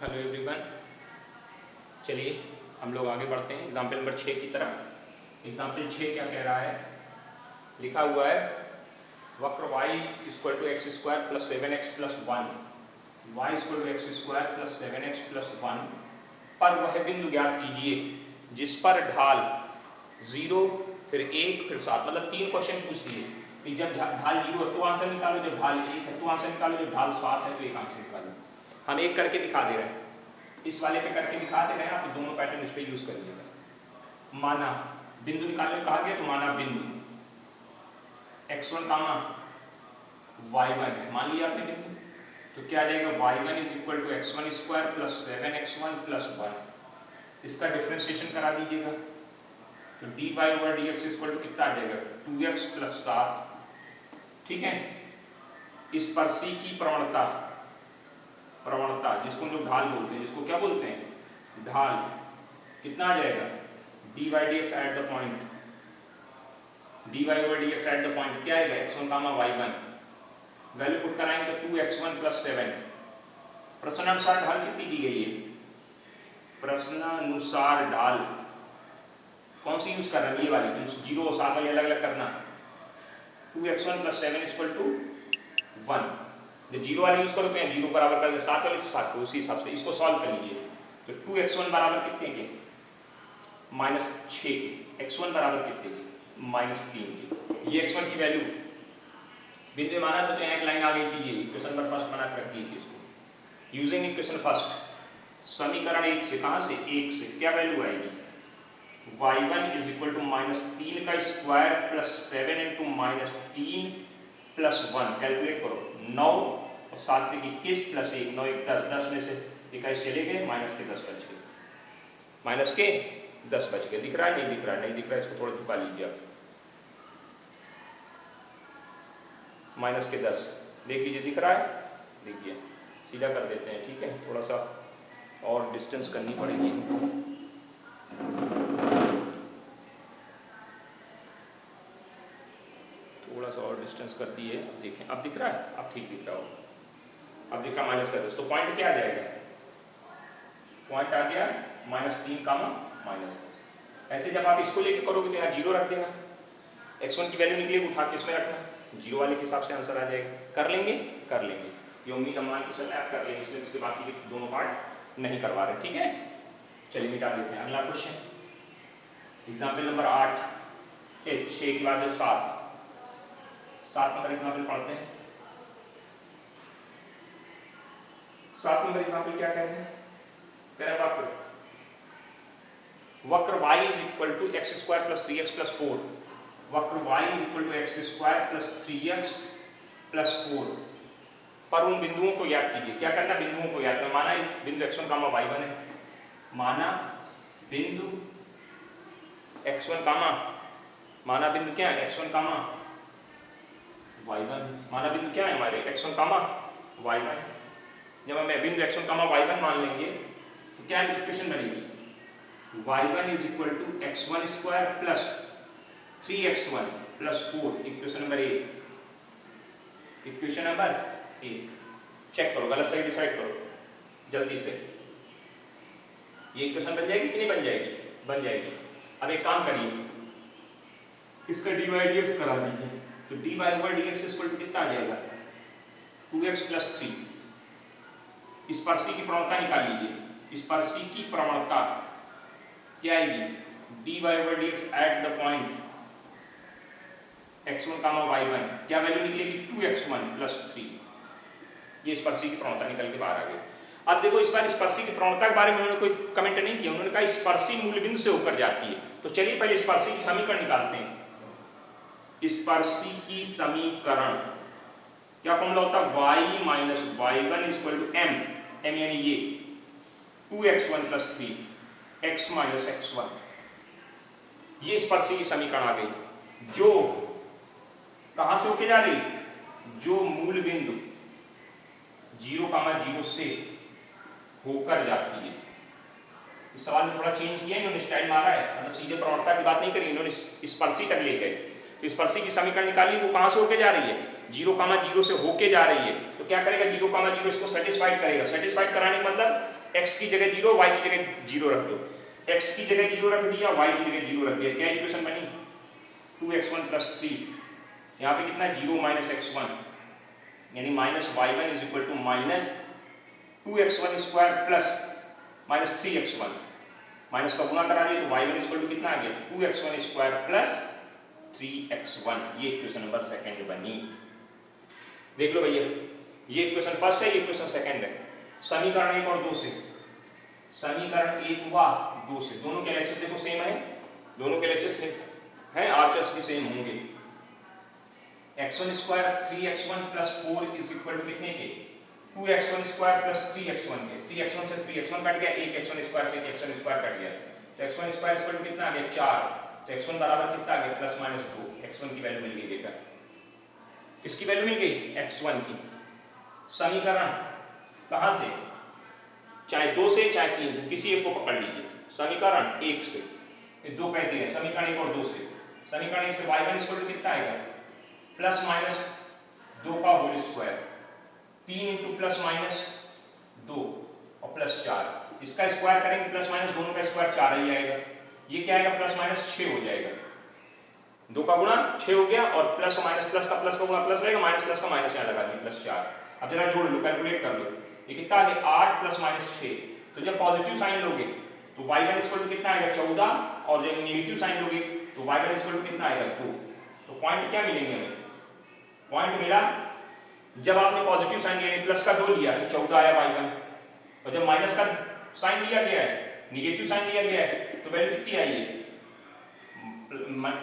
Hello everyone, चलिए हम लोग आगे बढ़ते हैं एग्जाम्पल नंबर 6 की तरफ। एग्जाम्पल 6 क्या कह रहा है, लिखा हुआ है वक्र y equal to x square plus 7x plus 1, y equal to x square plus 7x plus 1 पर वह बिंदु ज्ञात कीजिए जिस पर ढाल 0 फिर 1 फिर 7, मतलब 3 क्वेश्चन पूछ दिए कि जब ढाल 0 है तो आंसर निकालो, जब ढाल 1 है तो आंसर निकालो, जब ढाल 7 है तो एक आंसर निकालो। हम एक करके दिखा दे रहे हैं, इस वाले पे करके दिखा दे रहे हैं, आप दोनों पैटर्न इस पे यूज करिएगा। माना बिंदु निकालने कहा गया तो माना बिंदु x1 कामा y1 है, मान लिया आपने बिंदु, तो क्या आ जाएगा y1 is equal to x1 square plus 7x1 plus 1। इसका डिफ्रेंसिएशन करा दीजिएगा तो dy over dx equal to कितना आ जाएगा 2x प्लस 7। ठीक है, स्पर्शी की प्रवणता जिसको हम लोग ढाल बोलते हैं, जिसको क्या बोलते हैं ढाल, कितना आ जाएगा dy dx at the point, dy over dx at the point क्या आएगा x1 comma y1, value put कराएंगे तो 2x1 प्लस 7। प्रश्नानुसार ढाल कितनी दी गई है, प्रश्नानुसार ढाल कौन सी यूज कर रहे हैं, ये वाली, तो 0 और 7 वाली अलग अलग करना। 2x1 प्लस 7 इक्वल टू 1, जब 0 वाली यूज करो तो 0 बराबर कर दे 7 वाले तो 7 को, उसी हिसाब से इसको सॉल्व कर लीजिए। तो 2x1 बराबर कितने के -6 के, x1 बराबर कितने के -3 के। ये x1 की वैल्यू बिंदु माना तो यहाँ एक लाइन आ गई थी, ये इक्वेशन नंबर फर्स्ट बना कर रख दी थी इसको। यूजिंग इक्वेशन फर्स्ट, समीकरण 1 से, कहां से 1 से क्या वैल्यू आएगी y1 इज इक्वल टू -3 का square plus 7 into -3 plus 1। Calculate करो, 9 और 7 के 21 प्लस 1, 9 1 10, 10 में से 21 चले गए, माइनस के 10 बच गए, माइनस के 10 बच गए। दिख रहा है नहीं दिख रहा है, नहीं दिख रहा है, इसको थोड़ा झुका लीजिए आप, माइनस के 10 देख लीजिए, दिख रहा है, दिख गया, सीधा कर देते हैं। ठीक है, थोड़ा सा और डिस्टेंस करनी पड़ेगी, थोड़ा सा और डिस्टेंस कर दिए, अब देखें, अब दिख रहा है, अब ठीक दिख रहा होगा, अब दिख रहा माइनस का 10, तो पॉइंट क्या आ जाएगा, पॉइंट आ गया -3 कामा -10। ऐसे जब आप इसको लेके करोगे तो यहाँ 0 रख देना, x1 की वैल्यू निकलेगी उठा के इसमें रखना, 0 वाले के हिसाब से आंसर आ जाएगा। कर लेंगे, कर लेंगे, ये उम्मीद हम मान के चलना आप कर लेंगे, इसलिए इसके बाकी के दोनों पार्ट नहीं करवा रहे। ठीक है, चलिए मिटा देते हैं। अगला क्वेश्चन एग्जाम्पल नंबर 8, 6 के बाद 7 नंबर एग्जाम्पल पढ़ते हैं। 7 नंबर एग्जाम्पल क्या कह रहे हैं, कह रहे हैं वक्र y is equal to x square plus 3x plus 4, वक्र y is equal to x square plus 3x plus 4 पर उन बिंदुओं को याद कीजिए। क्या करना, बिंदुओं को याद करना। माना बिंदु x1 कामा y1 है, माना बिंदु x1 कामा, माना बिंदु क्या है x1 कामा y1, माना बिंदु क्या है हमारे x1 कामा y1। जब हम बिंदु x1 कामा y1 मान लेंगे तो क्या इक्वेशन बनेगी, y1 is equal to x1 square plus 3x1 plus 4, equation number 1, equation number 1। Check करो, गलत सही डिसाइड करो जल्दी से, ये इक्वेशन बन जाएगी कि नहीं बन जाएगी, बन जाएगी। अब एक काम करिए, इसका dy dx करा दीजिए, तो dy over dx equal to कितना आ जाएगा 2x प्लस 3। स्पर्शी की प्रवणता निकाल लीजिए, स्पर्शी की प्रवणता क्या आएगी, dy over dx at the point x1 comma y1, क्या वैल्यू निकलेगी 2x1 प्लस 3। ये स्पर्शी की प्रवणता निकल के बाहर आ गई। अब देखो इस बार स्पर्शी की प्रवणता के बारे में उन्होंने कोई कमेंट नहीं किया, उन्होंने कहा स्पर्शी मूल बिंदु से होकर जाती है। तो चलिए पहले स्पर्शी की समीकरण निकालते हैं। स्पर्शी की समीकरण क्या फॉर्मूला होता है, y minus y1 equal to m, m यानी ये 2x1 plus 3 x minus x1। ये स्पर्शी की समीकरण आ गई जो कहां से होके जा रही, जो मूल बिंदु 0,0 से होकर जाती है। इस सवाल में थोड़ा चेंज किया इन्होंने, स्टाइल मारा है, मतलब सीधे प्रवणता की बात नहीं करी, इन्होंने स्पर्शी तक ले गए। तो स्पर्शी की समीकरण निकाली, वो कहां से होके जा रही है, 0,0 से होके जा रही है। तो क्या करेगा 0,0 इसको सेटिस्फाइड करेगा, सेटिस्फाइड कराने का मतलब x की जगह 0, y की जगह 0 रख दो। x की जगह 0 रख दिया, y की जगह 0 रख दिया, क्या इक्वेशन बनी? 2x1 + 3। यहाँ पे कितना 0 - x1 यानी -y1 = -2x1² plus -3x1। Minus का गुणा करा लिया तो y1 कितना आ गया? 2x1² plus 3x1। ये इक्वेशन नंबर सेकंड बनी। देख लो भैया, ये इक्वेशन फर्स्ट है, ये इक्वेशन सेकंड है। समीकरण 1 और 2 से, समीकरण 1 व 2 से, दोनों के LHS देखो सेम है, दोनों के LHS सेम है, RHS भी सेम होंगे। x1² 3x1 + 4 = कितने के? 2x1² + 3x1 के। 3x1 से 3x1 कट गया, 1x1² से 1x1² कट गया, तो x1² कितना आ गया? 4। तो x1 बराबर कितना आ गया? +-2। x1 की वैल्यू मिल गई बेटा। किसकी वैल्यू मिल गई? x1 की। समीकरण कहां से? चाहे 2 से चाहे 3 से, किसी एक को पकड़ लीजिए। समीकरण 1 से, ये 2 कहते हैं, समीकरण 1 और 2 से। समीकरण 1 से y1 कितना आएगा? +-2 का होल स्क्वायर, 3 × +-2 और +4। इसका स्क्वायर करेंगे, प्लस दोनों का स्क्वायर 4 ही आएगा। ये क्या आएगा? +-6 हो जाएगा। 2 का गुणा 6 हो गया, और प्लस का गुणा प्लस रहेगा, माइनस प्लस का माइनस यहाँ लगा दिया, +4। अब जरा जोड़ लो, कैलकुलेट कर लो, ये कितना आ गया? 8 + -6। तो जब पॉजिटिव साइन लोगे तो y1 कितना आएगा? 14, और जब नेगेटिव साइन लोगे तो y1 कितना आएगा? 2। तो पॉइंट क्या मिलेंगे हमें? पॉइंट मिला जब आपने पॉजिटिव साइन लिया, प्लस का 2 लिया तो 14 आया y1, और जब माइनस का साइन लिया गया है, नेगेटिव साइन लिया गया है, तो वैल्यू कितनी आई है?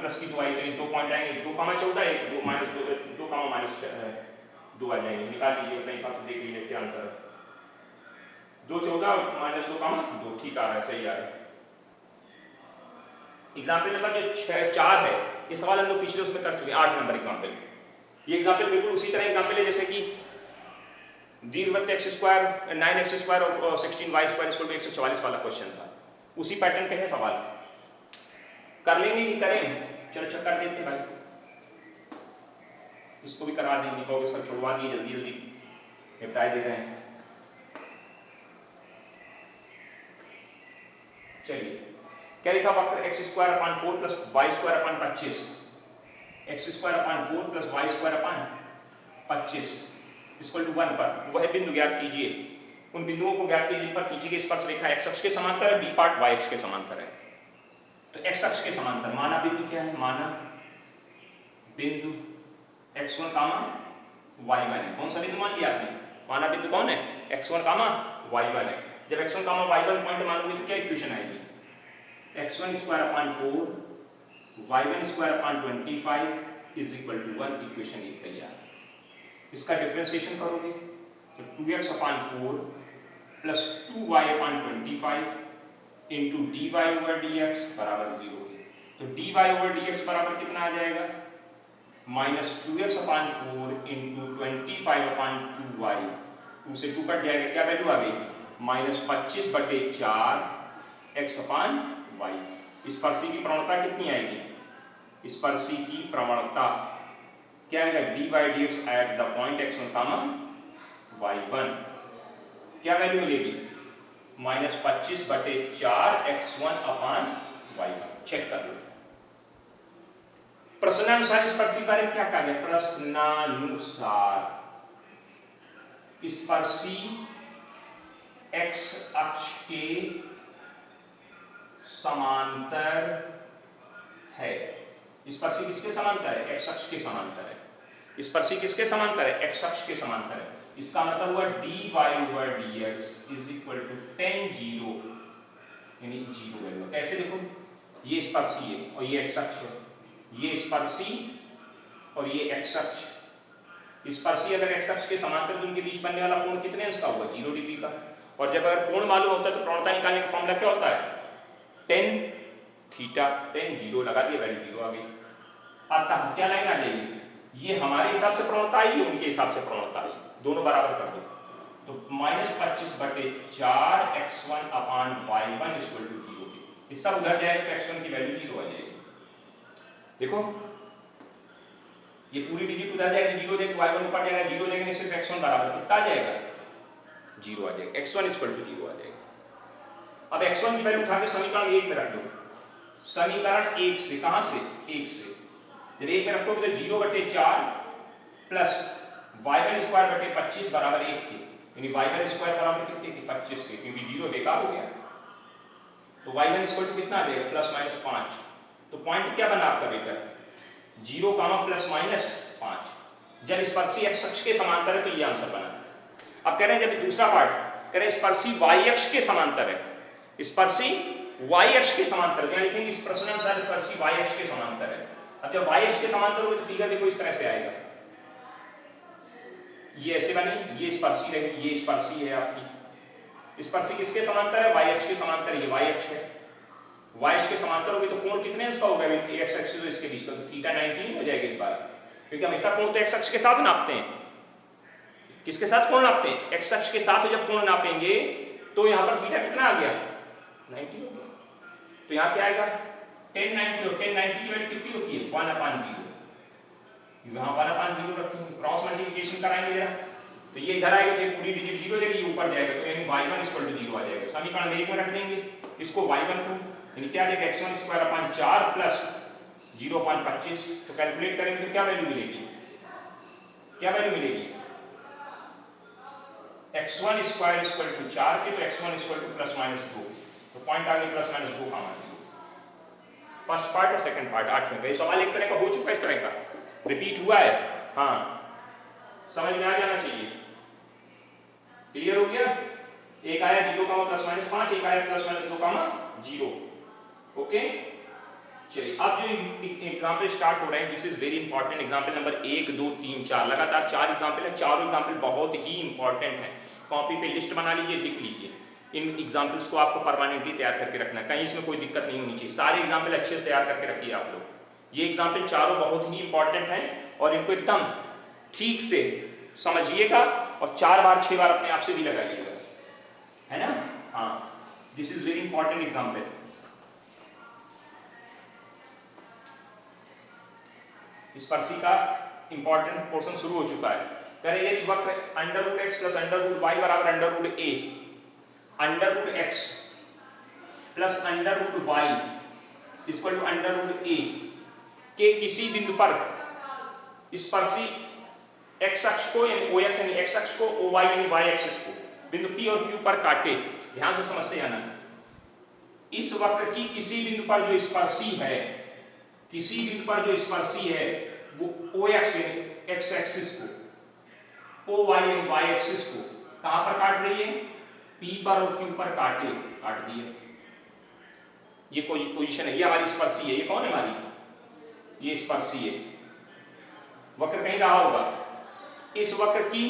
प्लस की 2 आई, तो 2 पॉइंट आएंगे, 2, 14, 1, 2 - 2, 2 आ जाएंगे। निकाल लीजिए अपने हिसाब से, देख लीजिए क्या आंसर है। 2, 14 -2, 2 ठीक आ रहा है, सही आ रहा है। एग्जाम्पल नंबर जो 4 है, ये सवाल हम लोग पिछले उसमें कर चुके हैं, 8 नंबर एग्जाम्पल। ये एग्जाम्पल बिल्कुल उसी तरह एग्जाम्पल है जैसे कि दीर्घवृत्त x² 9x² और 16y² = 144 वाला क्वेश्चन था। उसी पैटर्न पे है सवाल। कर लेंगे कि करें? चलो कर देते भाई, इसको भी करा देंगे। कहोगे सर छुड़वा दिए, जल्दी जल्दी निपटाए दे रहे हैं। चलिए, क्या लिखा? वक्र x² / 4 + y² / 25, x² / 4 + y² / 25 = 1 पर वह बिंदु ज्ञात कीजिए। उन बिंदुओं को ज्ञात कीजिए पर खींची गई स्पर्श रेखा x अक्ष के समांतर है, b पार्ट y अक्ष के समांतर है। तो x अक्ष के समांतर माना बिंदु क्या है? माना बिंदु x1, y1 है। कौन सा बिंदु मान लिया आपने? माना बिंदु कौन है? x1, y1 है। जब x1, y1 पॉइंट मानोगे तो क्या इक्वेशन आएगी? x1² / 4 y1² / 25 = 1। इक्वेशन 1 तैयार। इसका डिफरेंशिएशन करोगे तो 2x/4 + 2y/25 × dy/dx = 0 के। तो dy/dx बराबर कितना आ जाएगा? -2x/4 × 25/2y। 2 से 2 कट जाएगा, क्या वैल्यू आ गई? -25/4 x/y। स्पर्शी की प्रवणता कितनी आएगी? स्पर्शी की प्रवणता क्या आएगा? dy/dx eight the point x1, y1। क्या वैल्यू मिलेगी? -25/4 x1/y1। चेक कर लो। प्रश्नानुसार स्पर्शी कार्य क्या कहा गया? प्रश्नानुसार स्पर्शी x अक्ष के समांतर है। स्पर्शी किसके समांतर है? x अक्ष के समांतर है। स्पर्शी किसके समांतर है? x अक्ष के समांतर है। इसका मतलब हुआ dy/dx = tan 0 यानी 0 वैल्यू। कैसे देखो? ये स्पर्शी है और ये x अक्ष है, ये स्पर्शी और ये x अक्ष। स्पर्शी अगर x अक्ष के समांतर तो उनके बीच बनने वाला कोण कितने अंश का होगा? 0 डिग्री का। और जब अगर कोण मालूम होता है तो प्रवणता निकालने का फॉर्मूला क्या होता है? tan theta. tan 0 लगा दिया, वैल्यू 0 आ गई। अतः क्या लाइन आ जाएगी? ये हमारे हिसाब से प्रवणता आई, उनके हिसाब से प्रवणता आई, दोनों बराबर कर दो। तो -25/4 x1/y1 = 0 के। ये सब उधर जाएगा तो x1 की वैल्यू 0 आ जाएगी। देखो ये पूरी डिजिट उधर जाएगी, 0 देख, y1 ऊपर जाएगा, 0 देंगे, सिर्फ x1 बराबर कितना आ जाएगा? 0 आ जाएगा। x1 = 0 आ जाएगा। अब x1 की वैल्यू उठा के समीकरण 1 में रख दो। समीकरण 1 से, कहां से? 1 से। जब 1 में रखोगे तो 0/4 प्लस y1 स्क्वायर बटे 25 बराबर 1 के, यानी y1 स्क्वायर बराबर कितने के? 25 के, क्योंकि 0 बेकार हो गया। तो y1 इक्वल टू कितना आ जाएगा? Plus minus 5। तो पॉइंट क्या बना आपका बेटा? 0, प्लस माइनस 5। जब स्पर्शी x अक्ष के समांतर है तो ये आंसर बना। अब कह रहे हैं जब दूसरा पार्ट कह रहे हैं स्पर्शी y अक्ष के समांतर है, स्पर्शी y अक्ष के समांतर, क्या लिखेंगे इस प्रश्न में अनुसार? स्पर्शी y अक्ष के समांतर है। अब जब y अक्ष के समांतर हो तो फिगर देखो इस तरह से आएगा, ये ऐसे बनी, ये स्पर्शी रहेगी, ये स्पर्शी है आपकी। स्पर्शी किसके समांतर है? y अक्ष के समांतर, ये y अक्ष है। y अक्ष के समांतर होगी तो कोण कितने अंश का होगा? x अक्ष तो इसके बीच का, तो थीटा 90 नहीं हो जाएगा इस बार, क्योंकि हमेशा कोण तो x अक्ष के साथ नापते हैं। किसके साथ कोण नापते हैं? x अक्ष के साथ जब कोण नापेंगे तो यहाँ पर थीटा कितना आ गया? 90 हो गया। तो यहाँ क्या आएगा? 1090, और 1090 की वैल्यू कितनी होती है? 1/0। यहाँ 1/0 रखेंगे, क्रॉस मल्टीप्लिकेशन कराएंगे जरा, तो ये इधर आएगा तो पूरी डिजिट 0 जाएगी, ये ऊपर जाएगा, तो यानी y1 0 आ जाएगा। समीकरण 1 में रख देंगे इसको, y1 को, यानी क्या आ जाएगा? x1 square upon 4 plus 0.25। तो कैलकुलेट करेंगे तो क्या वैल्यू मिलेगी? क्या वैल्यू मिलेगी? x1 स्क्वायर इक्वल टू 4 के, तो x1 equal two plus minus 2। तो पॉइंट आ गया प्लस माइनस 2 का मान। फर्स्ट पार्ट और सेकंड पार्ट 8वें का। ये सवाल एक तरह का हो चुका है, इस तरह का रिपीट हुआ है। हाँ, समझ में आ जाना चाहिए। क्लियर हो गया? एक आया 0, प्लस माइनस 5, एक आया प्लस माइनस 2, 0। ओके, चलिए अब जो एग्जाम्पल स्टार्ट हो रहे हैं, this is very important. Example number 1, 2, 3, 4, लगातार 4 एग्जाम्पल है। चारों एग्जाम्पल बहुत ही इंपॉर्टेंट है। कॉपी पे लिस्ट बना लीजिए, लिख लीजिए। इन एग्जाम्पल्स को आपको परमानेंटली तैयार करके रखना है, कहीं इसमें कोई दिक्कत नहीं होनी चाहिए। सारे एग्जाम्पल अच्छे से तैयार करके रखिए आप लोग। ये एग्जाम्पल चारों बहुत ही इंपॉर्टेंट हैं और इनको एकदम ठीक से समझिएगा और 4 बार 6 बार अपने आप से भी लगाइएगा, है ना? हाँ, this is very important example. स्पर्शी का इंपॉर्टेंट पोर्शन शुरू हो चुका है। करें यदि वक्र √x प्लस √y बराबर √a, √x plus √y equal to √a के किसी बिंदु पर स्पर्शी x अक्ष को यानी OX यानी x अक्ष को OY यानी y एक्सिस को बिंदु P और Q पर काटे। ध्यान से समझते जाना। इस वक्र की किसी बिंदु पर जो स्पर्शी है, किसी बिंदु पर जो स्पर्शी है वो OX यानी x एक्सिस को, OY यानी y एक्सिस को कहां पर काट रही है? P पर और Q पर काट दिए। ये कोई पोजीशन है, ये हमारी स्पर्शी है। ये कौन है हमारी? ये स्पर्शी है। वक्र कहीं रहा होगा। इस वक्र की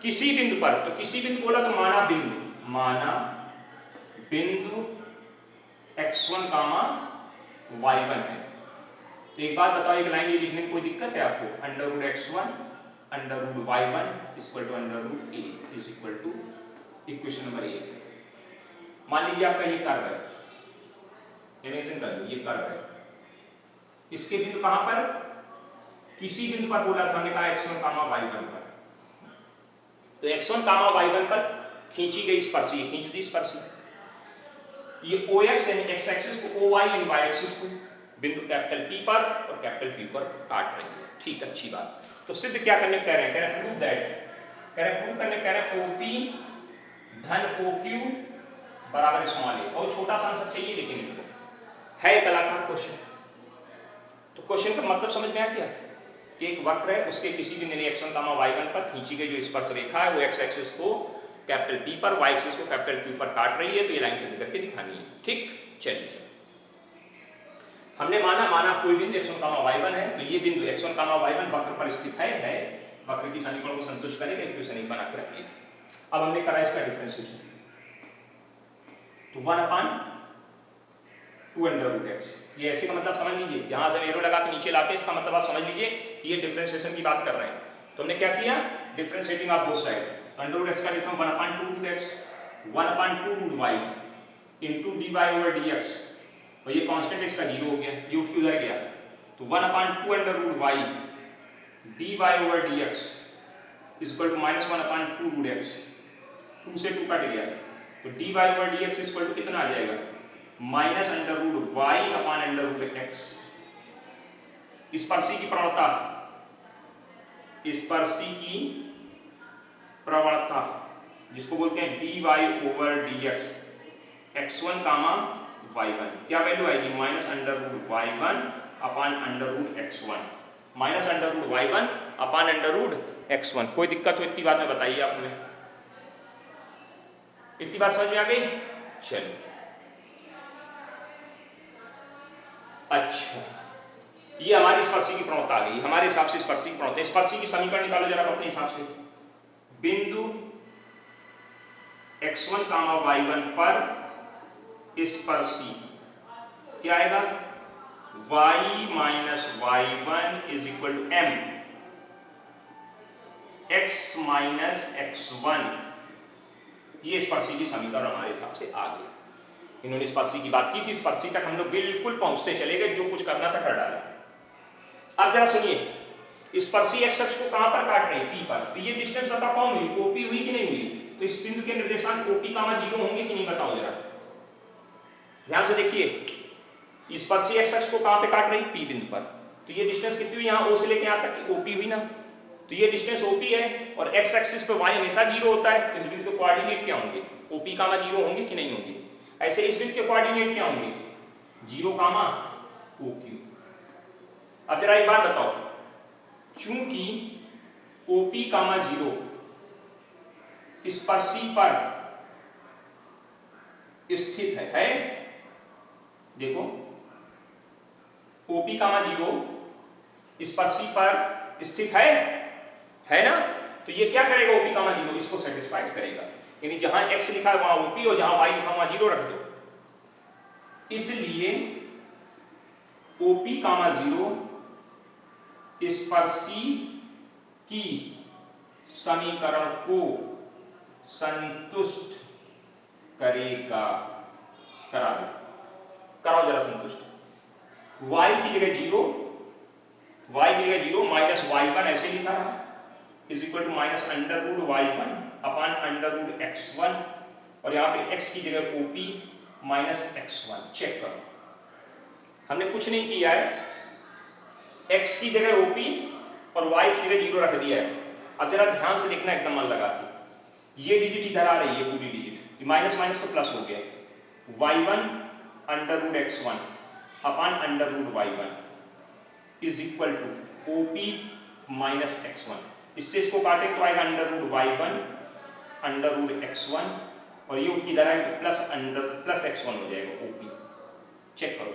किसी बिंदु पर, तो किसी बिंदु बोला तो माना बिंदु x1, y1 है। तो एक बात बताओ, एक लाइन ये लिखने में कोई दिक्कत है आपको? √x1 √y1 equal to √a is equal to equation number 1। मान लीजिए आपका ये कर्व है, इमेजिन कर लो ये कर्व है। इसके बिंदु कहां पर? किसी बिंदु पर बोला था हमने, कहा x1, y1 पर। तो x1, y1 पर खींची गई स्पर्शी, खींच दी स्पर्शी। ये OX यानी x एक्सिस को, OY यानी y एक्सिस को बिंदु कैपिटल P पर और कैपिटल P पर काट रही है। ठीक, अच्छी बात। तो सिद्ध क्या करने कह रहे हैं? कह रहे हैं प्रूव दैट, प्रूव करने कह रहे हैं OP धन OQ बराबर स्मॉल a। बहुत छोटा सा आंसर चाहिए लेकिन इनको है कलाकार क्वेश्चन। तो क्वेश्चन का मतलब समझ में आ गया कि एक वक्र है, उसके किसी बिंदु x1, y1 पर खींची गई जो स्पर्श रेखा है वो x एक्सिस को कैपिटल P पर, y एक्सिस को कैपिटल Q पर काट रही है। तो ये लाइन सिद्ध करके दिखानी है। ठीक, चलिए हमने माना कोई बिंदु x1, y1 है, तो ये बिंदु x1, y1 वक्र पर स्थित है, वक्र की समीकरण को संतुष्ट करेगा। इक्वेशन एक बना के रख लिया। अब हमने करा इसका डिफरेंशिएशन, तो 1/2√x। ये ऐसे का मतलब समझ लीजिए, जहां से एरो लगा के नीचे लाते हैं, इसका मतलब आप समझ लीजिए कि ये डिफरेंशिएशन की बात कर रहे हैं। तो हमने क्या किया? Differentiating of both side. √x का difference 1/2√x 1/2√y into dy/dx, और ये कांस्टेंट इसका 0 हो गया, ये उठ के उधर गया। तो 1/2√y dy/dx equal to -1/2√x, 2 से 2 कट गया, तो dy over dx equal to कितना आ जाएगा, minus under root y upon under root x. स्पर्शी की प्रवणता, स्पर्शी की प्रवणता जिसको बोलते हैं dy over dx x1 comma y1, क्या वैल्यू आएगी, minus under root y1 upon under root x1, minus under root y1 upon under root x1। कोई दिक्कत हो इतनी बात में बताइए आप हमें, इतनी बात समझ में आ गई। चलिए अच्छा, ये हमारी स्पर्शी की प्रवणता आ गई, हमारे हिसाब से स्पर्शी की प्रवणता। स्पर्शी की समीकरण निकालो जरा अपने हिसाब से। बिंदु x1 कामा y1 पर स्पर्शी क्या आएगा, y minus y1 is equal to m x minus x1। ये स्पर्शी की समीकरण हमारे हिसाब से आ गई। इन्होंने स्पर्शी की बात की थी, स्पर्शी तक हम लोग बिल्कुल पहुंचते चले गए, जो कुछ करना था कर डाला। अब जरा सुनिए, स्पर्शी एक्स अक्ष को कहां पर काट रही है, पी पर, तो ये डिस्टेंस बताओ कौन हुई, ओपी हुई कि नहीं हुई, तो इस बिंदु के निर्देशांक ओपी कामा 0 होंगे कि नहीं, बताओ जरा ध्यान से देखिए। स्पर्शी एक्स अक्ष को कहां पे काट रही, पी बिंदु पर, तो ये डिस्टेंस कितनी हुई, यहां ओ से लेके यहां तक की ओपी हुई ना, तो ये डिस्टेंस ओपी है और एक्स एक्सिस पे वाई हमेशा 0 होता है, तो इस बिंदु के कोऑर्डिनेट क्या होंगे, ओपी कामा 0 होंगे कि नहीं होंगे। ऐसे इस बिंदु के कोऑर्डिनेट क्या होंगे, 0 कामा ओक्यू। अब जरा एक बात बताओ, चूंकि ओपी कामा 0 स्पर्शी पर स्थित है, देखो ओपी कामा 0 स्पर्शी पर स्थित है ना, तो ये क्या करेगा, ओपी कामा 0 इसको सेटिस्फाई करेगा, यानी जहां x लिखा है वहां ओपी और जहां y लिखा है वहां 0 रख दो। इसलिए ओपी कामा 0 स्पर्शी की समीकरण को संतुष्ट करेगा, कराओ जरा संतुष्ट। y की जगह 0, y की जगह 0 माइनस y1 ऐसे लिखा रहा is equal to minus under root y1 upon under root x1, और यहाँ पे x की जगह OP माइनस x1। चेक करो, हमने कुछ नहीं किया है, x की जगह OP और y की जगह 0 रख दिया है। अब जरा ध्यान से देखना, एकदम मन लगा के, ये डिजिट इधर आ रही है, पूरी डिजिट माइनस माइनस तो प्लस हो गया, y1 under root x1 upon under root y1 is equal to OP minus x1। इससे इसको काटे तो आएगा under root y1 under root x1, और ये इधर आएगा तो प्लस x1 हो जाएगा OP। चेक करो,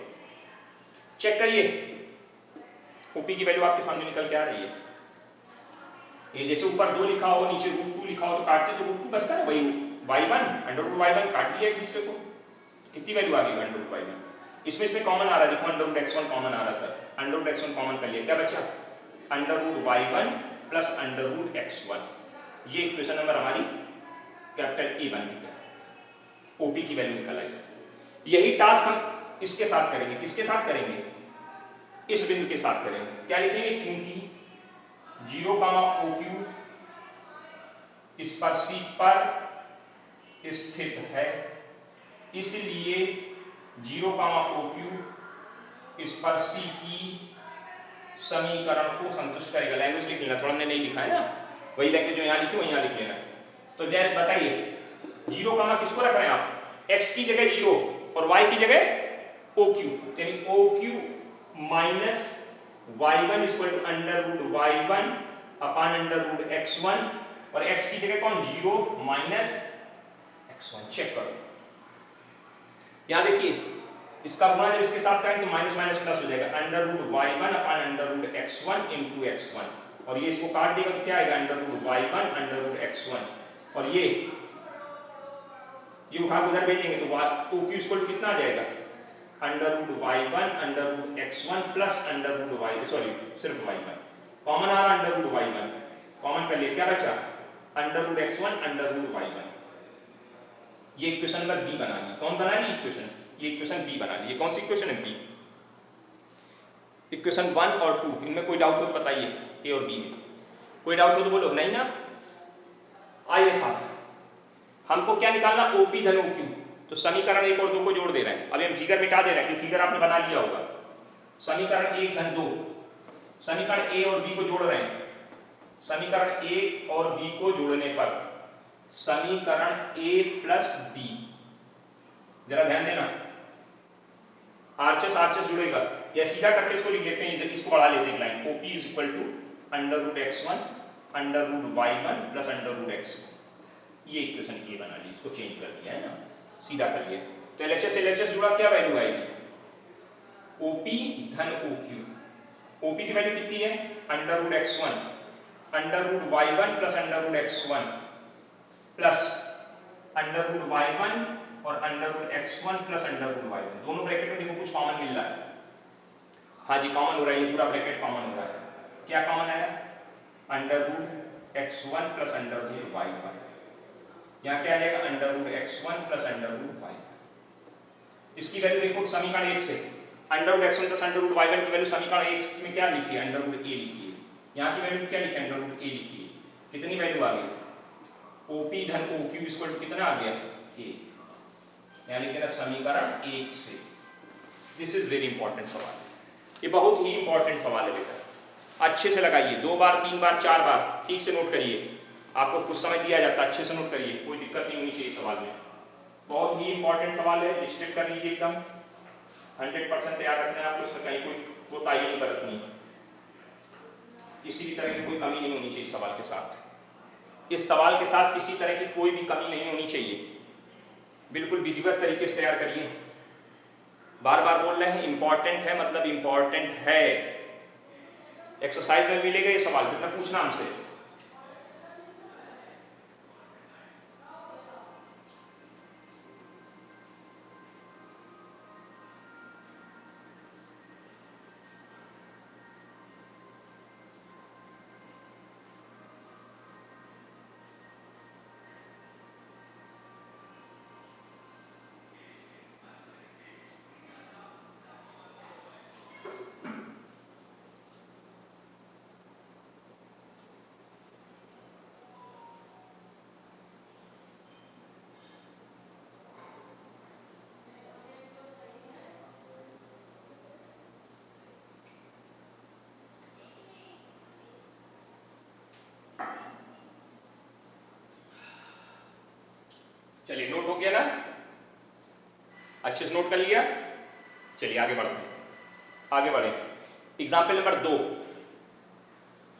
चेक करिए, OP की वैल्यू आपके सामने निकल के आ रही है। ये जैसे ऊपर 2 लिखा हो नीचे रूट 2 लिखा हो, तो काटते तो रूट 2 बचता है, वही y1 अंडर रूट y1 काट दिया एक दूसरे को, कितनी वैल्यू आ गई अंडर रूट y1। इसमें कॉमन आ रहा है, देखो अंडर रूट x1 कॉमन आ रहा है sir, under root x1 common कर लिया, क्या बचा under root y1 plus under root x1। ये इक्वेशन नंबर हमारी कैपिटल E बन गई, ओपी की वैल्यू निकल आई। यही टास्क हम इसके साथ करेंगे, किसके साथ करेंगे, इस बिंदु के साथ करेंगे। क्या लिखेंगे, चूंकि 0 कामा OQ स्पर्शी पर स्थित है, इसलिए 0 कामा OQ स्पर्शी की समीकरण को संतुष्ट करेगा। लैंग्वेज लिख लेना, थोड़ा हमने नहीं लिखा है ना, वही लैंग्वेज जो यहाँ लिखी वही यहाँ लिख लेना। तो जय बताइए 0 कामा किसको रख रहे हैं आप, x की जगह 0 और y की जगह OQ, यानी OQ minus y1 equal to under root y1 upon under root x1, और x की जगह कौन 0 माइनस x1। चेक करो, यहां देखिए इसका गुणा जब इसके साथ करेंगे तो माइनस माइनस प्लस हो जाएगा, under root y1 upon under root x1 into x1, और ये इसको काट देगा तो क्या आएगा under root y1 under root x1, और ये उठा के उधर भेजेंगे तो OQ इक्वल टू कितना आ जाएगा under root y1 under root x1 plus under root y, sorry सिर्फ y1 कॉमन आ रहा, अंडर रूट y1 कॉमन कर लिए, क्या बचा under root x1 under root y1। ये इक्वेशन नंबर बी बना ली, कौन बना ली इक्वेशन, ये इक्वेशन बी बना ली। कौन सी इक्वेशन है, बी। इक्वेशन 1 और 2, इनमें कोई डाउट हो तो बताइए, ए और बी में कोई डाउट हो तो बोलो, नहीं ना, आइए साथ हमको क्या निकालना, ओपी धन ओक्यू। तो समीकरण 1 और 2 को जोड़ दे रहे हैं। अभी हम फिगर मिटा दे रहे हैं, फिगर आपने बना लिया होगा। समीकरण 1 धन 2, समीकरण ए और बी को जोड़ रहे हैं। समीकरण ए और बी को जोड़ने पर समीकरण ए प्लस बी, जरा ध्यान देना, आरएचएस आरएचएस जुड़ेगा, या सीधा करके इसको लिख लेते हैं, इधर इसको बढ़ा लेते हैं line, OP is equal to under root x1 under root y1 plus under root x2। ये इक्वेशन ये बना ली, इसको चेंज कर दिया है ना, सीधा कर लिया। तो एलएचएस एलएचएस जुड़ा, क्या वैल्यू आएगी, ओपी धन ओक्यू। ओपी की वैल्यू कितनी है, under root x1 under root y1 plus under root x1 plus under root y1 और under root x1 plus under root y1। दोनों ब्रैकेट में देखो कुछ कॉमन मिल रहा है, हाँ जी कॉमन हो रहा है, ये पूरा ब्रैकेट कॉमन हो रहा है। क्या कॉमन है, under root x1 plus under root y1। यहाँ क्या आ जाएगा, under root x1 plus under root y1। इसकी वैल्यू देखो समीकरण 1 से, under root x1 plus under root y1 की वैल्यू समीकरण 1 में क्या लिखी है, अंडर रूट a लिखी है। यहाँ की वैल्यू क्या लिखी है, अंडर रूट a लिखी है। कितनी वैल्यू आ गई, ओपी धन ओक्यू इक्वल टू कितना आ गया, a। यहाँ लिख देना समीकरण 1 से। दिस इज वेरी इंपॉर्टेंट सवाल, ये बहुत ही इंपॉर्टेंट सवाल है बेटा, अच्छे से लगाइए, 2 बार 3 बार 4 बार ठीक से नोट करिए। आपको कुछ समय दिया जाता है, अच्छे से नोट करिए, कोई दिक्कत नहीं होनी चाहिए सवाल में। बहुत ही इंपॉर्टेंट सवाल है, लिस्टेड कर लीजिए एकदम 100% तैयार रखना है आपको, इसमें कहीं कोई कोताही नहीं बरतनी, किसी भी तरह की कोई कमी नहीं होनी चाहिए इस सवाल के साथ। इस सवाल के साथ किसी तरह की कोई भी कमी नहीं होनी चाहिए, बिल्कुल विधिवत तरीके से तैयार करिए। बार बार बोल रहे हैं, इंपॉर्टेंट है मतलब इंपॉर्टेंट है। एक्सरसाइज में मिलेगा ये सवाल, कितना पूछना हमसे। चलिए नोट हो गया ना, अच्छे से नोट कर लिया। चलिए आगे बढ़ते हैं, आगे बढ़े। एग्जाम्पल नंबर 2,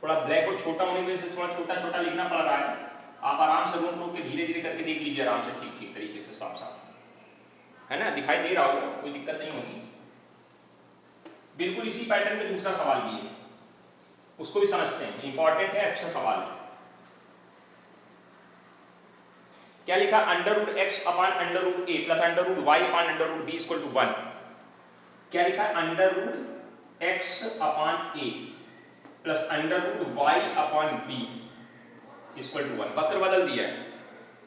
थोड़ा ब्लैक बोर्ड छोटा होने की वजह से थोड़ा छोटा छोटा लिखना पड़ रहा है। आप आराम से रोक रोक के धीरे धीरे करके देख लीजिए, आराम से ठीक ठीक तरीके से, साफ साफ है ना, दिखाई दे रहा होगा, कोई दिक्कत नहीं होगी। बिल्कुल इसी पैटर्न में दूसरा सवाल भी है, उसको भी समझते हैं, इंपॉर्टेंट है, अच्छा सवाल है। क्या लिखा, under root x upon under root a plus under root y upon under root b equal to 1। क्या लिखा, under root x upon a plus under root y upon b equal to 1। वक्र बदल दिया है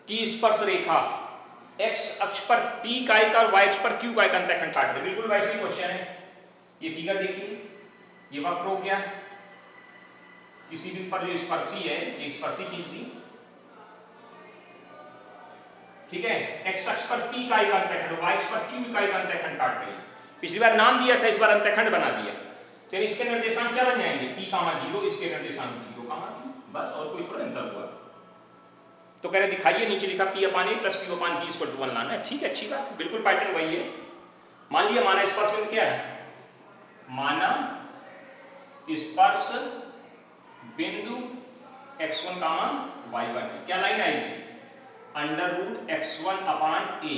कि स्पर्श रेखा एक्स अक्ष पर पी काय का और वाई अक्ष पर क्यू काय का अंतःखंड काट रही है। बिल्कुल वैसे ही क्वेश्चन है। ये फिगर देखिए, ये वक्र हो गया, किसी भी पर जो स्पर्शी है, ये स्पर्शी खींच दी, ठीक है। एक्स अक्ष पर पी इकाई का अंतःखंड, वाई अक्ष पर क्यू इकाई का अंतःखंड काट रही है। पिछली बार नाम दिया था, इस बार अंतःखंड बना दिया। तो इसके निर्देशांक क्या बन जाएंगे, p, 0, इसके निर्देशांक 0, q, बस, और कोई थोड़ा अंतर हुआ। तो कह रहे दिखाइए, नीचे लिखा p upon a plus q upon b equal to 1 लाना है। ठीक है, अच्छी बात, बिल्कुल पैटर्न वही है। मान लिया, माना स्पर्श बिंदु क्या है, माना स्पर्श बिंदु x1, y1। क्या लाइन आएगी, under root x1 upon a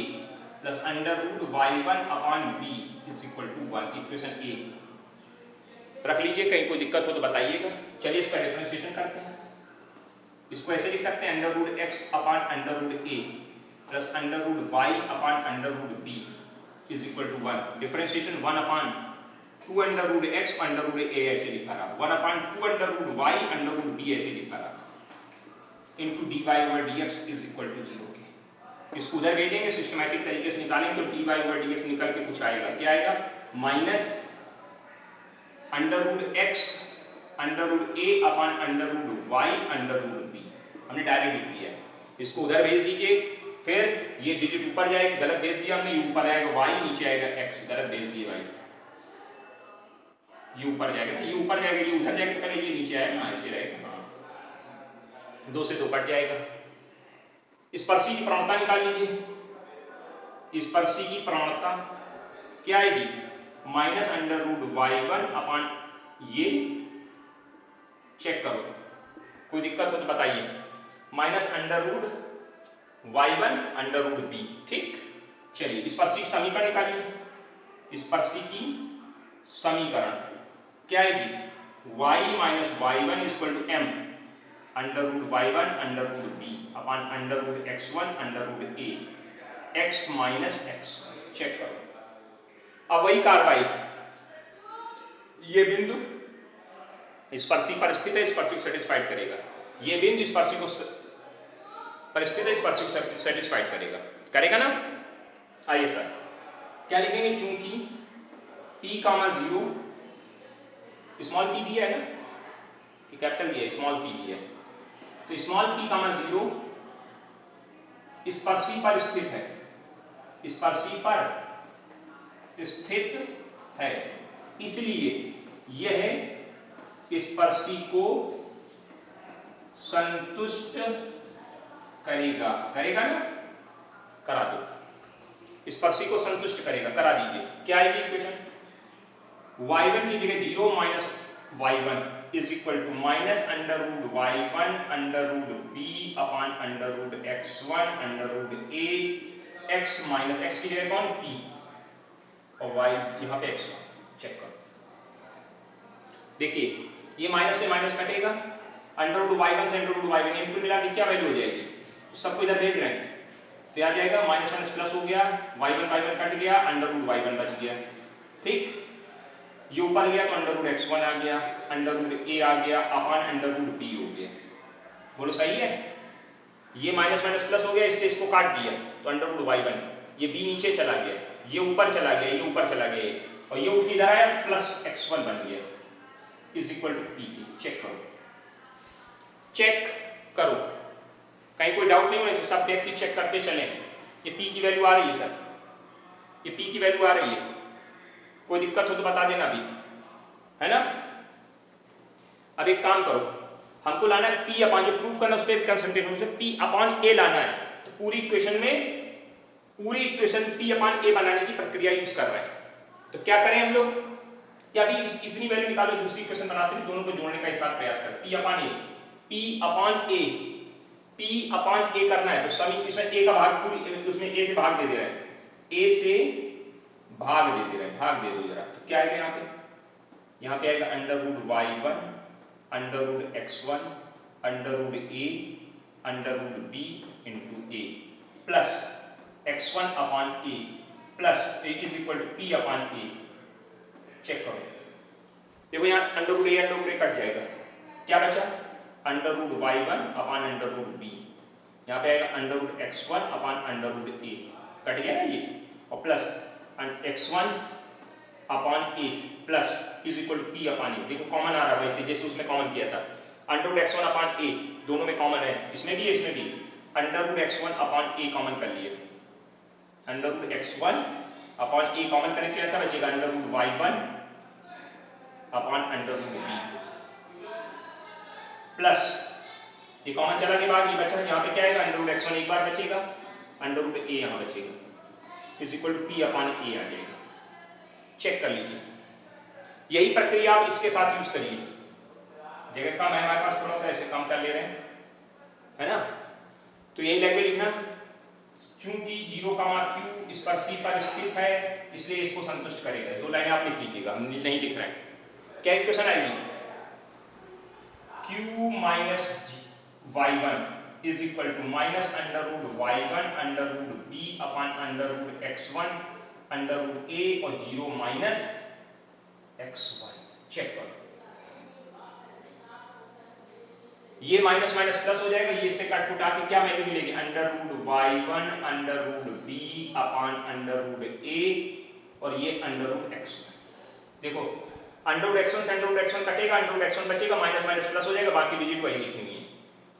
plus under root y1 upon b is equal to 1। Equation 1 रख लीजिए, कहीं कोई दिक्कत हो तो बताइएगा। चलिए इसका डिफरेंशिएशन करते हैं। इसको ऐसे लिख सकते हैं, under root x upon under root a plus under root y upon under root b is equal to 1। Differentiation 1 upon 2 under root x under root a ऐसे लिखा रहा, 1 upon 2 under root y under root b ऐसे लिखा रहा, into dy over dx is equal to 0 के। इसको उधर भेजेंगे, सिस्टमैटिक तरीके से निकालेंगे तो dy ओवर dx निकल के कुछ आएगा, क्या आएगा, minus under root x under root a upon under root y under root b। हमने डायरेक्ट लिख दिया, इसको उधर भेज दीजिए, फिर ये डिजिट ऊपर जाएगी, गलत भेज दिया हमने, ये ऊपर आएगा y, नीचे आएगा x, गलत भेज दिया भाई, ये ऊपर जाएगा ना, ये ऊपर जाएगा, ये उधर जाएगा, तो पहले ये नीचे आएगा, ऐसे रहेगा, हाँ 2 से 2 कट जाएगा। स्पर्शी की प्रवणता निकाल लीजिए। स्पर्शी की प्रवणता क्या आएगी, -√y1 अपान, ये चेक करो, कोई दिक्कत हो तो बताइए, -√y1 √b, ठीक। चलिए स्पर्शी की समीकरण निकालिए। स्पर्शी की समीकरण क्या आएगी, y - y1 = m √y1 √b upon √x1 √a x - x, check करो। अब वही कार्रवाई, ये बिंदु स्पर्शी पर स्थित है, स्पर्शी को सेटिस्फाइड करेगा, ये बिंदु स्पर्शी को पर स्थित है, स्पर्शी को सेटिस्फाइड करेगा, करेगा ना। आइए सर क्या लिखेंगे, चूंकि p, 0 स्मॉल p दिया है ना, कि कैपिटल दिया है, स्मॉल p दिया है, तो स्मॉल p, 0 स्पर्शी पर स्थित है, स्पर्शी पर स्थित है, इसलिए यह स्पर्शी को संतुष्ट करेगा, करेगा ना, करा दो, स्पर्शी को संतुष्ट करेगा, करा दीजिए। क्या आएगी इक्वेशन, y1 की जगह 0 - y1 = -√y1 √b upon √x1 √a x - x की जगह कौन, p, और y यहाँ पे x, चेक करो। देखिए ये माइनस से माइनस कटेगा, √y1 से √y1 इनपुट मिला के क्या वैल्यू हो जाएगी, सबको इधर भेज रहे हैं, तो आ जाएगा माइनस माइनस प्लस हो गया, y1 कट गया, √y1 बच गया, ठीक। ये ऊपर गया तो √x1 आ गया, √a आ गया अपान √b हो गया, बोलो सही है। ये माइनस माइनस प्लस हो गया, इससे इसको काट दिया तो √y1, ये b नीचे चला गया, ये ऊपर चला गया, ये ऊपर चला गया, और ये ऊपर इधर आया तो प्लस x1 बन गया = p की। चेक करो, चेक करो, कहीं कोई डाउट नहीं होना चाहिए, सब व्यक्ति चेक करते चले। ये p की वैल्यू आ रही है सर, ये p की वैल्यू आ रही है, कोई दिक्कत हो तो बता देना अभी, है ना। अब एक काम करो, हमको लाना है p अपान, जो प्रूफ करना उस पर कंसंट्रेट हो, p अपान a लाना है, तो पूरी इक्वेशन p अपान a बनाने की प्रक्रिया यूज कर रहे हैं। तो क्या करें हम लोग, या अभी इतनी वैल्यू निकालो, दूसरी इक्वेशन बनाते हैं, दोनों को जोड़ने का एक साथ प्रयास करें। p अपान a करना है, तो सभी इसमें a का भाग, पूरी उसमें a से भाग दे रहे हैं, a से भाग दे रहे हैं, भाग दे दो जरा, तो क्या आएगा यहाँ पे आएगा √y1 √x1 √a √b a plus x1 upon a plus a = p upon a। Check करो, देखो यहाँ √a कट जाएगा, क्या बचा, √y1 अपान √b, यहाँ पे आएगा √x1 अपान √a, कट गया ना ये, और plus x1 upon a plus = p upon a। देखो कॉमन आ रहा है वैसे जैसे उसमें कॉमन किया था, √x1 अपान a दोनों में कॉमन है, इसमें भी इसमें भी, √x1 अपान a कॉमन कर लिए, √x1 अपान a कॉमन करने के लिए बचेगा √y1 अपान √b प्लस ये कॉमन चला के बाद ये बचा, यहाँ पे क्या आएगा, √x1 एक बार बचेगा, √a यहाँ बचेगा, = p अपान a आ जाएगा। चेक कर लीजिए, यही प्रक्रिया आप इसके साथ यूज करिए, जगह कम है हमारे पास, थोड़ा सा ऐसे कम कर ले रहे हैं, है ना। तो यही लैंग्वेज लिखना, चूंकि 0, q स्पर्शी पर स्थित है इसलिए इसको संतुष्ट करेगा। 2 लाइनें आप लिख लीजिएगा, हम नहीं लिख रहे हैं। क्या इक्वेशन आएगी, q - y1 is equal to -√y1 √b upon √x1 √a और 0 माइनस x1। चेक करो, ये माइनस माइनस प्लस हो जाएगा, ये इससे कट उठा के क्या वैल्यू मिलेगी, √y1 √b अपान √a और ये √x1। देखो √x1 से √x1 कटेगा, √x1 बचेगा, माइनस माइनस प्लस हो जाएगा, बाकी डिजिट वही लिखेंगे।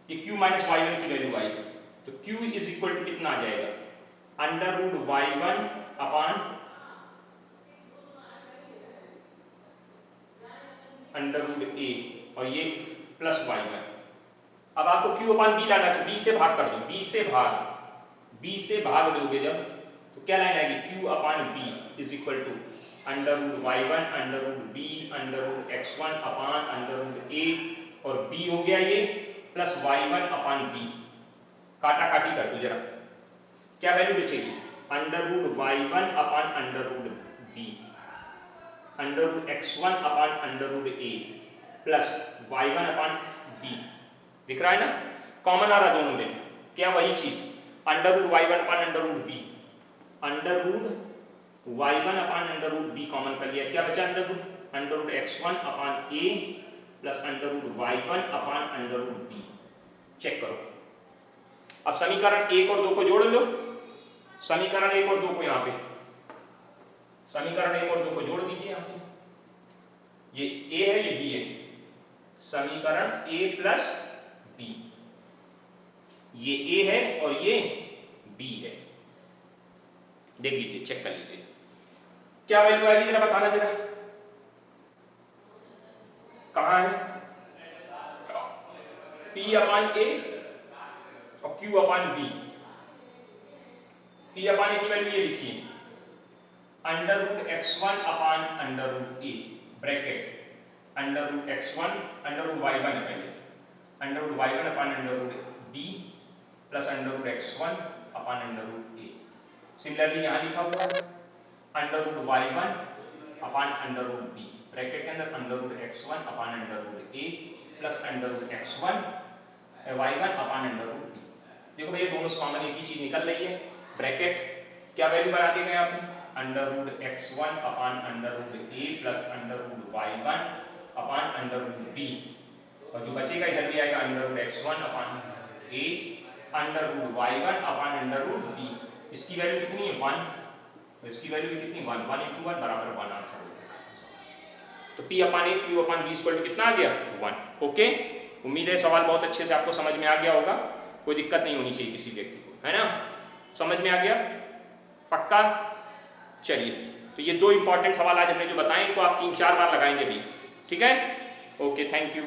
ये q - y1 की वैल्यू आएगी, तो Q इज इक्वल टू कितना आ जाएगा, under root y1 upon under root a और ये प्लस y1। अब आपको Q अपान B लाना है तो B से भाग कर दो, B से भाग दोगे जब तो क्या लाइन आएगी, Q upon B is equal to under root y1 under root b under root x1 upon under root a और b हो गया ये प्लस y1 अपान b। काटा काटी कर दो जरा, क्या वैल्यू बचेगी, under root y1 upon under root b under root x1 upon under root a plus y1 upon b। दिख रहा है ना, कॉमन आ रहा दोनों में, क्या वही चीज, under root y1 upon under root b, under root y1 upon under root b common कर लिया, क्या बचा under root x1 upon a plus under root y1 upon under root b। Check करो, अब समीकरण 1 और 2 को जोड़ लो, समीकरण 1 और 2 को यहाँ पे, समीकरण 1 और 2 को जोड़ दीजिए यहाँ पे, ये a है ये b है, समीकरण a प्लस b, ये a है और ये b है, देख लीजिए चेक कर लीजिए क्या वैल्यू आएगी, जरा बताना जरा, कहां है, p अपान a और q upon b। p upon a की वैल्यू ये लिखिए, under root x1 upon under root a bracket under root x1 under root y1 है पहले, under root y1 upon under root b plus under root x1 upon under root a। Similarly यहाँ लिखा हुआ है under root y1 upon under root b bracket के अंदर under root x1 upon under root a plus under root x1 y1 upon under root b। देखो भैया दोनों common एक ही चीज निकल रही है, ब्रैकेट क्या वैल्यू बना दी गई आपने, under root x1 upon under root a plus under root y1 upon under root b और जो बचेगा इधर भी आएगा under root x1 upon a under root y1 upon under root b। इसकी वैल्यू कितनी है 1, तो इसकी वैल्यू कितनी 1, 1 × 1 बराबर 1 आंसर हो जाएगा। तो p upon a q upon b equal to कितना आ गया 1। ओके, उम्मीद है सवाल बहुत अच्छे से आपको समझ में आ गया होगा, कोई दिक्कत नहीं होनी चाहिए किसी व्यक्ति को, है ना, समझ में आ गया पक्का। चलिए, तो ये 2 इंपॉर्टेंट सवाल आज हमने जो बताए इनको आप 3-4 बार लगाएंगे भी, ठीक है। Okay, thank you.